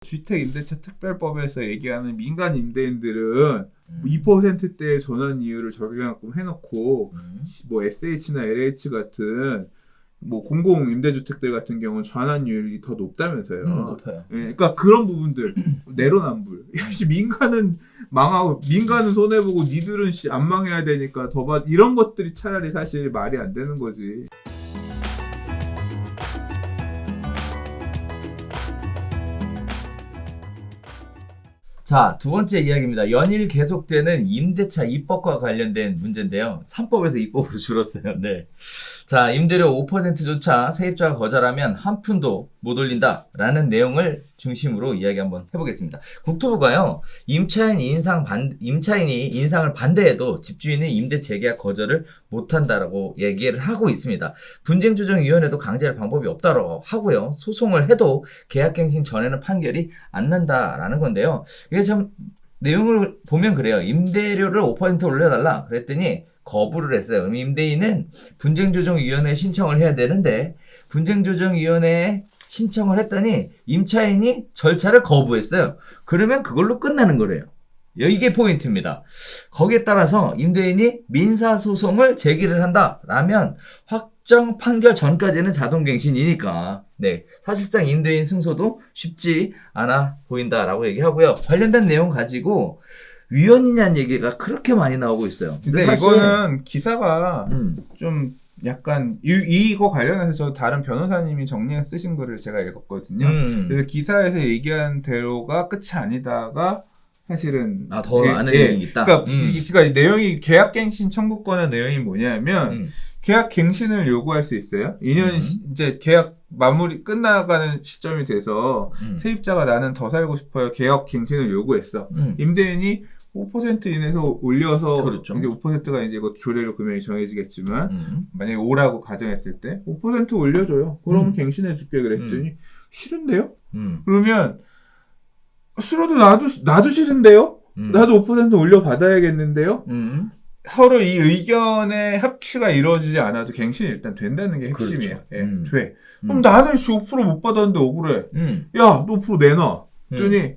주택임대차 특별법에서 얘기하는 민간 임대인들은 2%대 전환 이율을 적용하고 해놓고 뭐 SH나 LH 같은 뭐 공공 임대주택들 같은 경우는 전환율이 더 높다면서요. 높아요. 예, 그러니까 그런 부분들 내로남불. 역시 민간은 망하고 민간은 손해 보고 니들은 안 망해야 되니까 더 받. 이런 것들이 차라리 사실 말이 안 되는 거지. 자, 두 번째 이야기입니다. 연일 계속되는 임대차 입법과 관련된 문제인데요. 3법에서 입법으로 줄었어요. 네. 자, 임대료 5%조차 세입자가 거절하면 한 푼도 못 올린다라는 내용을 중심으로 이야기 한번 해보겠습니다. 국토부가요, 임차인이 인상을 반대해도 집주인이 임대 재계약 거절을 못한다라고 얘기를 하고 있습니다. 분쟁조정위원회도 강제할 방법이 없다고 하고요. 소송을 해도 계약갱신 전에는 판결이 안 난다라는 건데요. 이게 참 내용을 보면 그래요. 임대료를 5% 올려달라 그랬더니 거부를 했어요. 그럼 임대인은 분쟁조정위원회에 신청을 해야 되는데 분쟁조정위원회에 신청을 했더니 임차인이 절차를 거부했어요. 그러면 그걸로 끝나는 거래요. 이게 포인트입니다. 거기에 따라서 임대인이 민사소송을 제기를 한다라면 확정 판결 전까지는 자동갱신이니까 네, 사실상 임대인 승소도 쉽지 않아 보인다라고 얘기하고요. 관련된 내용 가지고 위헌이냐는 얘기가 그렇게 많이 나오고 있어요. 근데 이거는 기사가 좀 약간 이거 관련해서 저 다른 변호사님이 정리해 쓰신 거를 제가 읽었거든요. 그래서 기사에서 얘기한 대로가 끝이 아니다가 사실은 더 아는 내용이 있다. 그러니까 내용이 계약갱신 청구권의 내용이 뭐냐면 계약갱신을 요구할 수 있어요. 2년 이제 계약 마무리 끝나가는 시점이 돼서 세입자가 나는 더 살고 싶어요. 계약갱신을 요구했어. 임대인이 5% 인해서 올려서 그렇죠. 이제 5%가 이제 이거 조례로 금액이 정해지겠지만 만약에 5라고 가정했을 때 5% 올려줘요. 그러면 갱신해 줄게 그랬더니 싫은데요? 그러면 싫어도 나도 싫은데요? 나도 5% 올려 받아야겠는데요? 서로 이 의견의 합치가 이루어지지 않아도 갱신이 일단 된다는 게 핵심이에요. 그렇죠. 예, 돼. 그럼 나는 5% 못 받았는데 억울해. 야, 너 5% 내놔. 그랬더니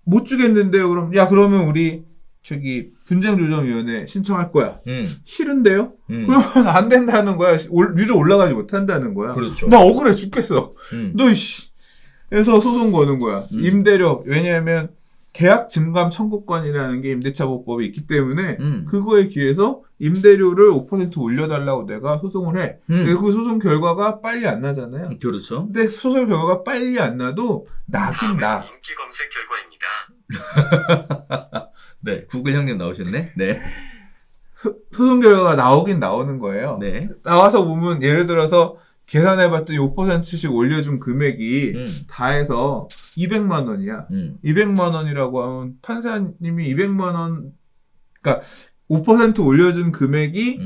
못 주겠는데요. 그러면 우리 저기 분쟁조정위원회 신청할 거야. 싫은데요? 그러면 안 된다는 거야. 위로 올라가지 못한다는 거야. 그렇죠. 나 억울해 죽겠어. 너 씨. 그래서 소송 거는 거야. 임대료. 왜냐하면 계약 증감 청구권이라는 게 임대차보호법이 있기 때문에 그거에 기해서 임대료를 5% 올려달라고 내가 소송을 해. 근데 그 소송 결과가 빨리 안 나잖아요. 그렇죠. 근데 소송 결과가 빨리 안 나도 나긴 나. 인기 검색 결과입니다. 네, 구글 형님 나오셨네. 네. 소송 결과가 나오긴 나오는 거예요. 네. 나와서 보면 예를 들어서 계산해봤더니 5%씩 올려준 금액이 다 해서 200만 원이야. 200만 원이라고 하면 판사님이 200만 원, 그러니까 5% 올려준 금액이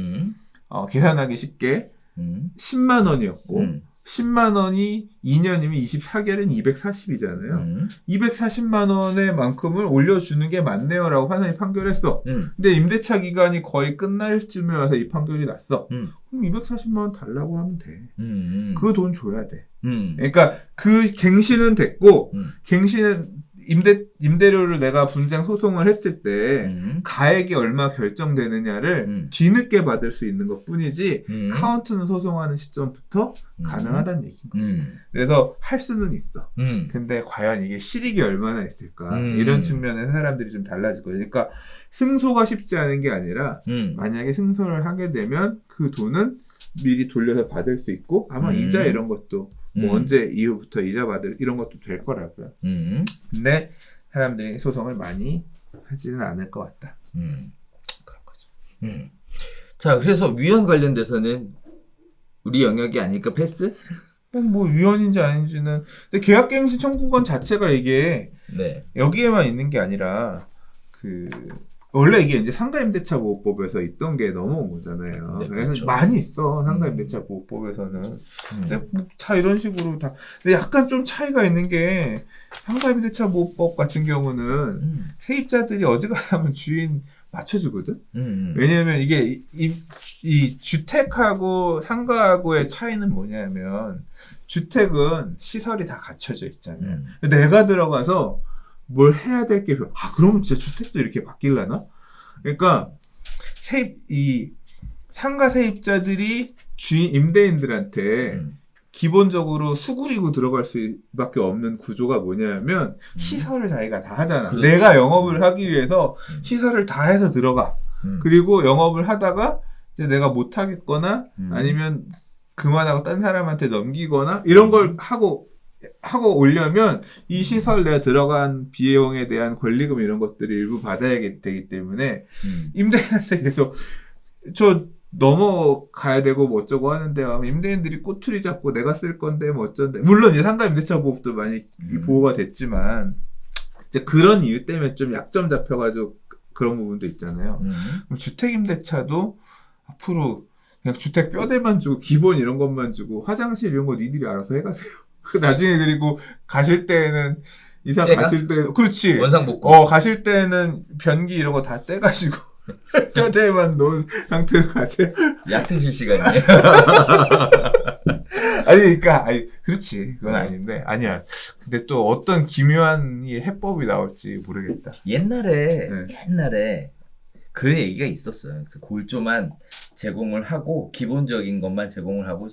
계산하기 쉽게 10만 원이었고 10만 원이 2년이면 24개월은 240이잖아요. 240만 원의 만큼을 올려주는 게 맞네요라고 판사님이 판결했어. 근데 임대차 기간이 거의 끝날 쯤에 와서 이 판결이 났어. 그럼 240만 원 달라고 하면 돼. 그 돈 줘야 돼. 그러니까 그 갱신은 됐고 갱신은 임대료를 내가 분쟁 소송을 했을 때 가액이 얼마 결정되느냐를 뒤늦게 받을 수 있는 것 뿐이지 카운트는 소송하는 시점부터 가능하다는 얘기인 거지. 그래서 할 수는 있어. 근데 과연 이게 실익이 얼마나 있을까? 이런 측면에서 사람들이 좀 달라질 거예요. 그러니까 승소가 쉽지 않은 게 아니라 만약에 승소를 하게 되면 그 돈은 미리 돌려서 받을 수 있고 아마 이자 이런 것도 뭐 언제 이후부터 이자 받을 이런 것도 될 거라고요. 근데 사람들이 소송을 많이 하지는 않을 것 같다. 그런 거죠. 자, 그래서 위헌 관련돼서는 우리 영역이 아닐까 패스? 뭐 위헌인지 아닌지는 근데 계약갱신 청구권 자체가 이게 네. 여기에만 있는 게 아니라 원래 이게 이제 상가임대차보호법에서 있던 게 넘어온 거잖아요. 네, 그래서 그렇죠. 많이 있어 상가임대차보호법에서는. 근데 다 이런 식으로 다. 근데 약간 좀 차이가 있는 게 상가임대차보호법 같은 경우는 세입자들이 어지간하면 주인 맞춰주거든. 왜냐면 이게 이 주택하고 상가하고의 차이는 뭐냐면 주택은 시설이 다 갖춰져 있잖아요. 내가 들어가서 뭘 해야 될 게, 그러면 진짜 주택도 이렇게 바뀌려나? 그러니까 이 상가 세입자들이 주인 임대인들한테 기본적으로 수그리고 들어갈 수밖에 없는 구조가 뭐냐면 시설을 자기가 다 하잖아. 그렇죠. 내가 영업을 하기 위해서 시설을 다 해서 들어가. 그리고 영업을 하다가 이제 내가 못 하겠거나 아니면 그만하고 딴 사람한테 넘기거나 이런 걸 하고 오려면 이 시설 내가 들어간 비용에 대한 권리금 이런 것들을 일부 받아야 되기 때문에 임대인한테 계속 넘어가야 되고 뭐 어쩌고 하는데 임대인들이 꼬투리 잡고 내가 쓸 건데 뭐 어쩐데, 물론 이제 상가 임대차 보호법도 많이 보호가 됐지만 이제 그런 이유 때문에 좀 약점 잡혀가지고 그런 부분도 있잖아요. 주택 임대차도 앞으로 그냥 주택 뼈대만 주고 기본 이런 것만 주고 화장실 이런 거 니들이 알아서 해가세요. 나중에 그리고 가실 때는 이사 가실 때 그렇지 원상복구 가실 때는 변기 이런 거 다 떼가지고 뼈대만 놓은 상태로 가세요. 약 드실 시간이에요. 그러니까 그렇지 그건 아닌데 아니야. 근데 또 어떤 기묘한 해법이 나올지 모르겠다. 옛날에 그 얘기가 있었어요. 그래서 골조만 제공을 하고 기본적인 것만 제공을 하고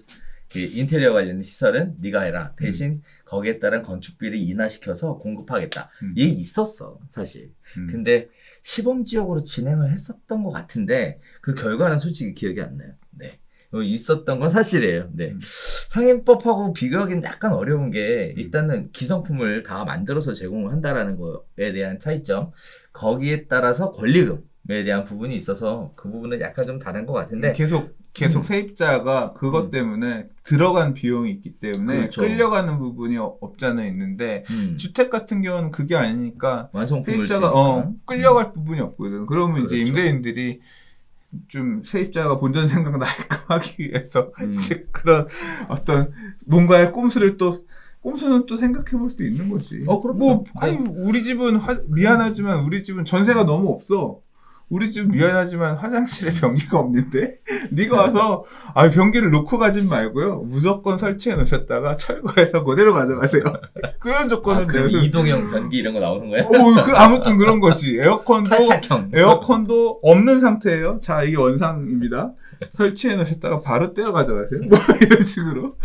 그 인테리어 관련 시설은 네가 해라. 대신 거기에 따른 건축비를 인하시켜서 공급하겠다. 이게 있었어 사실. 근데 시범 지역으로 진행을 했었던 것 같은데 그 결과는 솔직히 기억이 안 나요. 네. 있었던 건 사실이에요. 네. 상인법하고 비교하기는 약간 어려운 게 일단은 기성품을 다 만들어서 제공을 한다라는 거에 대한 차이점, 거기에 따라서 권리금에 대한 부분이 있어서 그 부분은 약간 좀 다른 것 같은데 계속 세입자가 그것 때문에 들어간 비용이 있기 때문에 그렇죠. 끌려가는 부분이 없잖아 있는데 주택 같은 경우는 그게 아니니까 완성품을 세입자가 끌려갈 부분이 없거든. 그러면 그렇죠. 이제 임대인들이 좀 세입자가 본전 생각 나게끔 하기 위해서 이제 그런 어떤 뭔가의 꼼수는 또 생각해 볼 수 있는 거지. 그렇죠. 우리 집은 미안하지만 우리 집은 전세가 너무 없어. 우리 집 미안하지만 화장실에 변기가 없는데 네가 와서 변기를 놓고 가진 말고요. 무조건 설치해 놓으셨다가 철거해서 그대로 가져가세요. 그런 조건은 그럼 이동형 변기 이런 거 나오는 거야? 아무튼 그런 거지. 탈착형. 에어컨도 없는 상태예요. 자, 이게 원상입니다. 설치해 놓으셨다가 바로 떼어 가져가세요. 뭐 이런 식으로.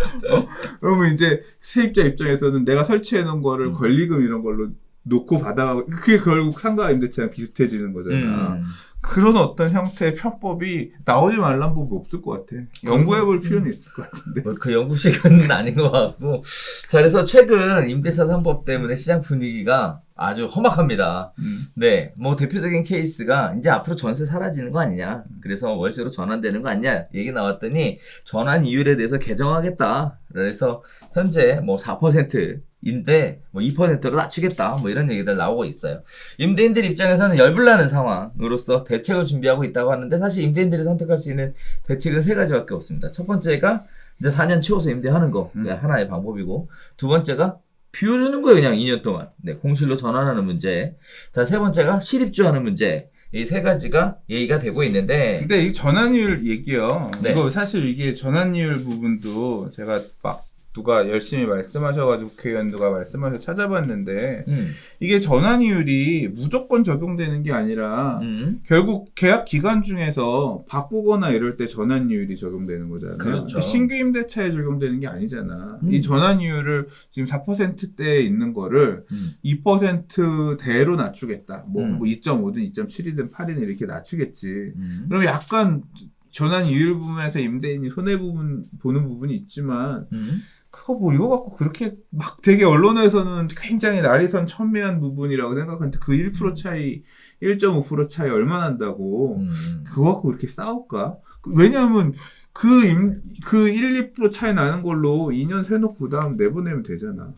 그러면 이제 세입자 입장에서는 내가 설치해 놓은 거를 권리금 이런 걸로 놓고 받아가고 그게 결국 상가 임대차랑 비슷해지는 거잖아. 그런 어떤 형태의 편법이 나오지 말란 법이 없을 것 같아. 연구해볼 필요는 있을 것 같은데. 그 연구 시간은 아닌 것 같고. 자, 그래서 최근 임대차 3법 때문에 시장 분위기가 아주 험악합니다. 네, 뭐 대표적인 케이스가 이제 앞으로 전세 사라지는 거 아니냐. 그래서 월세로 전환되는 거 아니냐. 얘기 나왔더니 전환 이율에 대해서 개정하겠다. 그래서 현재 뭐 4%인데 뭐 2%로 낮추겠다. 뭐 이런 얘기들 나오고 있어요. 임대인들 입장에서는 열불나는 상황으로서 대책을 준비하고 있다고 하는데 사실 임대인들이 선택할 수 있는 대책은 3가지밖에 없습니다. 첫 번째가 이제 4년 채워서 임대하는 거. 하나의 방법이고. 두 번째가 비워주는 거예요, 그냥 2년 동안. 네, 공실로 전환하는 문제. 자, 세 번째가 실입주하는 문제. 이 3가지가 얘기가 되고 있는데. 근데 이 전환이율 얘기요. 네. 이거 사실 이게 전환이율 부분도 제가 막 누가 열심히 말씀하셔가지고 국회의원 누가 말씀하셔서 찾아봤는데 이게 전환이율이 무조건 적용되는 게 아니라 결국 계약 기간 중에서 바꾸거나 이럴 때 전환이율이 적용되는 거잖아요. 그렇죠. 신규 임대차에 적용되는 게 아니잖아. 이 전환이율을 지금 4%대에 있는 거를 2%대로 낮추겠다. 뭐 2.5든 2.7이든 8이든 이렇게 낮추겠지. 그럼 약간 전환이율 부분에서 임대인이 손해보는 부분이 있지만 그거 뭐 이거 갖고 그렇게 막 되게 언론에서는 굉장히 날이선 첨예한 부분이라고 생각하는데 그 1% 차이, 1.5% 차이 얼마 난다고 그거 갖고 그렇게 싸울까? 왜냐하면 그 1, 2% 차이 나는 걸로 2년 세놓고 그 다음 내보내면 되잖아.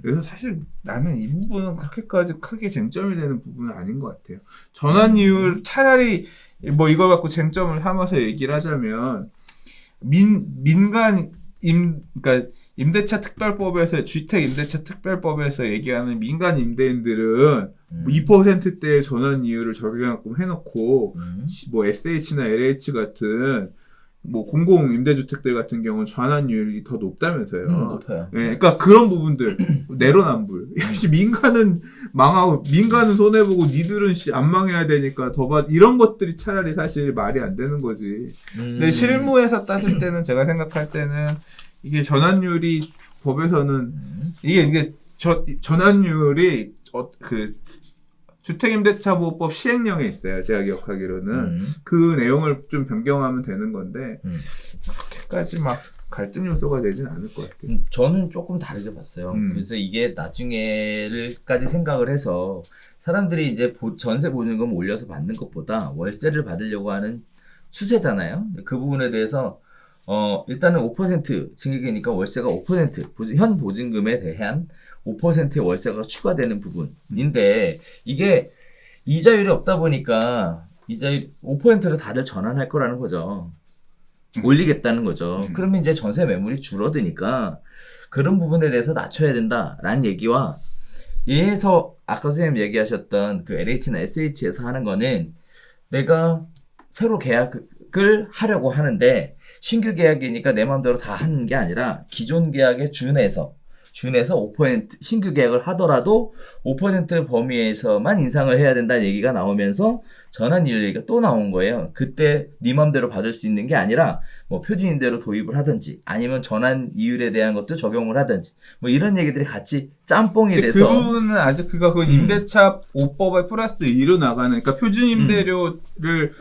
그래서 사실 나는 이 부분은 그렇게까지 크게 쟁점이 되는 부분은 아닌 것 같아요. 전환이율 차라리 뭐 이걸 갖고 쟁점을 삼아서 얘기를 하자면 그러니까 임대차 특별법에서 주택 임대차 특별법에서 얘기하는 민간 임대인들은 뭐 2%대의 전환이율을 적용하고 해놓고 뭐 SH나 LH 같은 뭐 공공 임대주택들 같은 경우는 전환율이 더 높다면서요. 높아요. 네, 그러니까 그런 부분들 내로남불. 민간은 망하고 민간은 손해 보고 니들은 안 망해야 되니까 이런 것들이 차라리 사실 말이 안 되는 거지. 근데 실무에서 따질 때는 제가 생각할 때는 이게 전환율이 법에서는 이게 전환율이 그 주택임대차보호법 시행령에 있어요. 제가 기억하기로는 그 내용을 좀 변경하면 되는 건데 그렇게까지 막 갈등 요소가 되진 않을 것 같아요. 저는 조금 다르게 봤어요. 그래서 이게 나중에를까지 생각을 해서 사람들이 이제 전세 보증금 올려서 받는 것보다 월세를 받으려고 하는 추세잖아요. 그 부분에 대해서 일단은 5% 증액이니까 월세가 5% 현 보증금에 대한 5%의 월세가 추가되는 부분인데 이게 이자율이 없다 보니까 이자율 5%로 다들 전환할 거라는 거죠. 올리겠다는 거죠. 그러면 이제 전세 매물이 줄어드니까 그런 부분에 대해서 낮춰야 된다라는 얘기와 얘에서 아까 선생님 얘기하셨던 그 LH나 SH에서 하는 거는 내가 새로 계약을 하려고 하는데 신규 계약이니까 내 마음대로 다 하는 게 아니라 기존 계약에 준해서 5% 신규 계약을 하더라도 5% 범위에서만 인상을 해야 된다는 얘기가 나오면서 전환이율 얘기가 또 나온 거예요. 그때 네 맘대로 받을 수 있는 게 아니라 뭐 표준임대로 도입을 하든지 아니면 전환이율에 대한 것도 적용을 하든지 뭐 이런 얘기들이 같이 짬뽕이 돼서 그 부분은 아직 그 임대차 5법에 플러스 2로 나가는 그러니까 표준임대료를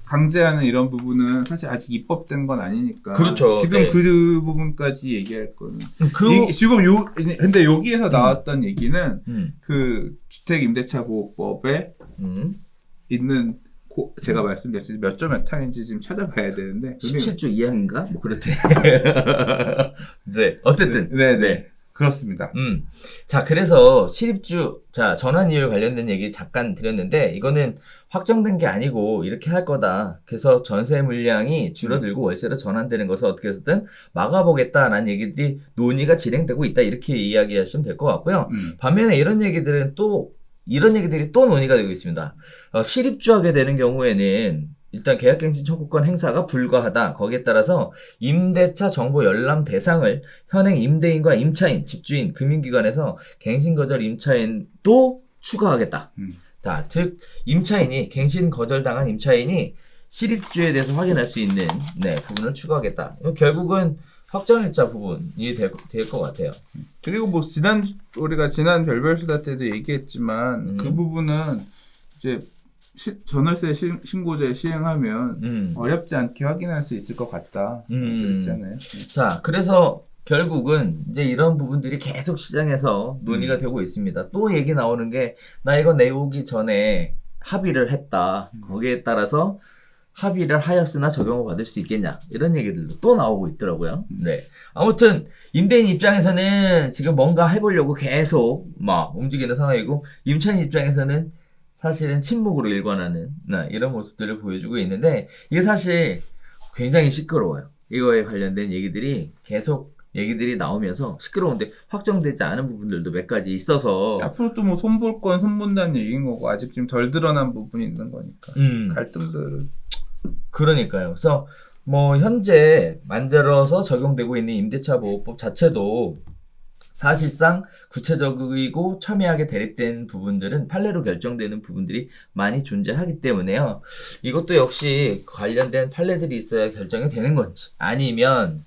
강제하는 이런 부분은 사실 아직 입법된 건 아니니까. 그렇죠. 지금 네. 그 부분까지 얘기할 거는. 지금 근데 여기에서 나왔던 얘기는 그 주택임대차보호법에 있는 제가 말씀드렸듯이 몇 점 몇 항인지 지금 찾아봐야 되는데. 17조 2항인가? 뭐 그렇대. 네. 어쨌든. 네. 그렇습니다. 자, 그래서 전환이율 관련된 얘기 잠깐 드렸는데, 이거는 확정된 게 아니고, 이렇게 할 거다. 그래서 전세 물량이 줄어들고 월세로 전환되는 것을 어떻게 해서든 막아보겠다라는 얘기들이 논의가 진행되고 있다. 이렇게 이야기하시면 될 것 같고요. 반면에 이런 얘기들이 또 논의가 되고 있습니다. 실입주하게 되는 경우에는 일단 계약갱신 청구권 행사가 불가하다. 거기에 따라서 임대차 정보 열람 대상을 현행 임대인과 임차인, 집주인, 금융기관에서 갱신 거절 임차인도 추가하겠다. 자, 즉 갱신 거절당한 임차인이 실입주에 대해서 확인할 수 있는 부분을 추가하겠다. 결국은 확정일자 부분이 될 것 같아요. 그리고 뭐 우리가 지난 별별수다 때도 얘기했지만 그 부분은 이제 전월세 신고제 시행하면 어렵지 않게 확인할 수 있을 것 같다. 그랬잖아요. 자, 그래서 결국은 이제 이런 부분들이 계속 시장에서 논의가 되고 있습니다. 또 얘기 나오는 게 나 이거 내오기 전에 합의를 했다. 거기에 따라서 합의를 하였으나 적용을 받을 수 있겠냐 이런 얘기들도 또 나오고 있더라고요. 네, 아무튼 임대인 입장에서는 지금 뭔가 해보려고 계속 막 움직이는 상황이고 임차인 입장에서는 사실은 침묵으로 일관하는 이런 모습들을 보여주고 있는데 이게 사실 굉장히 시끄러워요. 이거에 관련된 얘기들이 나오면서 시끄러운데 확정되지 않은 부분들도 몇 가지 있어서 앞으로 또 뭐 손볼 건 손본다는 얘기인 거고 아직 좀 덜 드러난 부분이 있는 거니까 갈등들은 그러니까요. 그래서 뭐 현재 만들어서 적용되고 있는 임대차 보호법 자체도 사실상 구체적이고 첨예하게 대립된 부분들은 판례로 결정되는 부분들이 많이 존재하기 때문에요. 이것도 역시 관련된 판례들이 있어야 결정이 되는 건지 아니면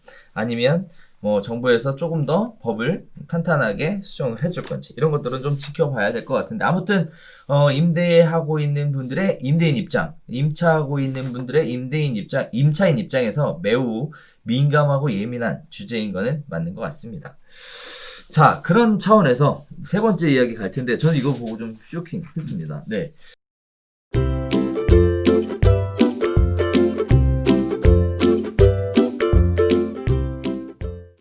뭐 정부에서 조금 더 법을 탄탄하게 수정을 해줄 건지 이런 것들은 좀 지켜봐야 될 것 같은데 아무튼 임대하고 있는 분들의 임대인 입장, 임차하고 있는 분들의 임차인 입장에서 매우 민감하고 예민한 주제인 거는 맞는 것 같습니다. 자, 그런 차원에서 세 번째 이야기 갈 텐데 저는 이거 보고 좀 쇼킹했습니다. 네,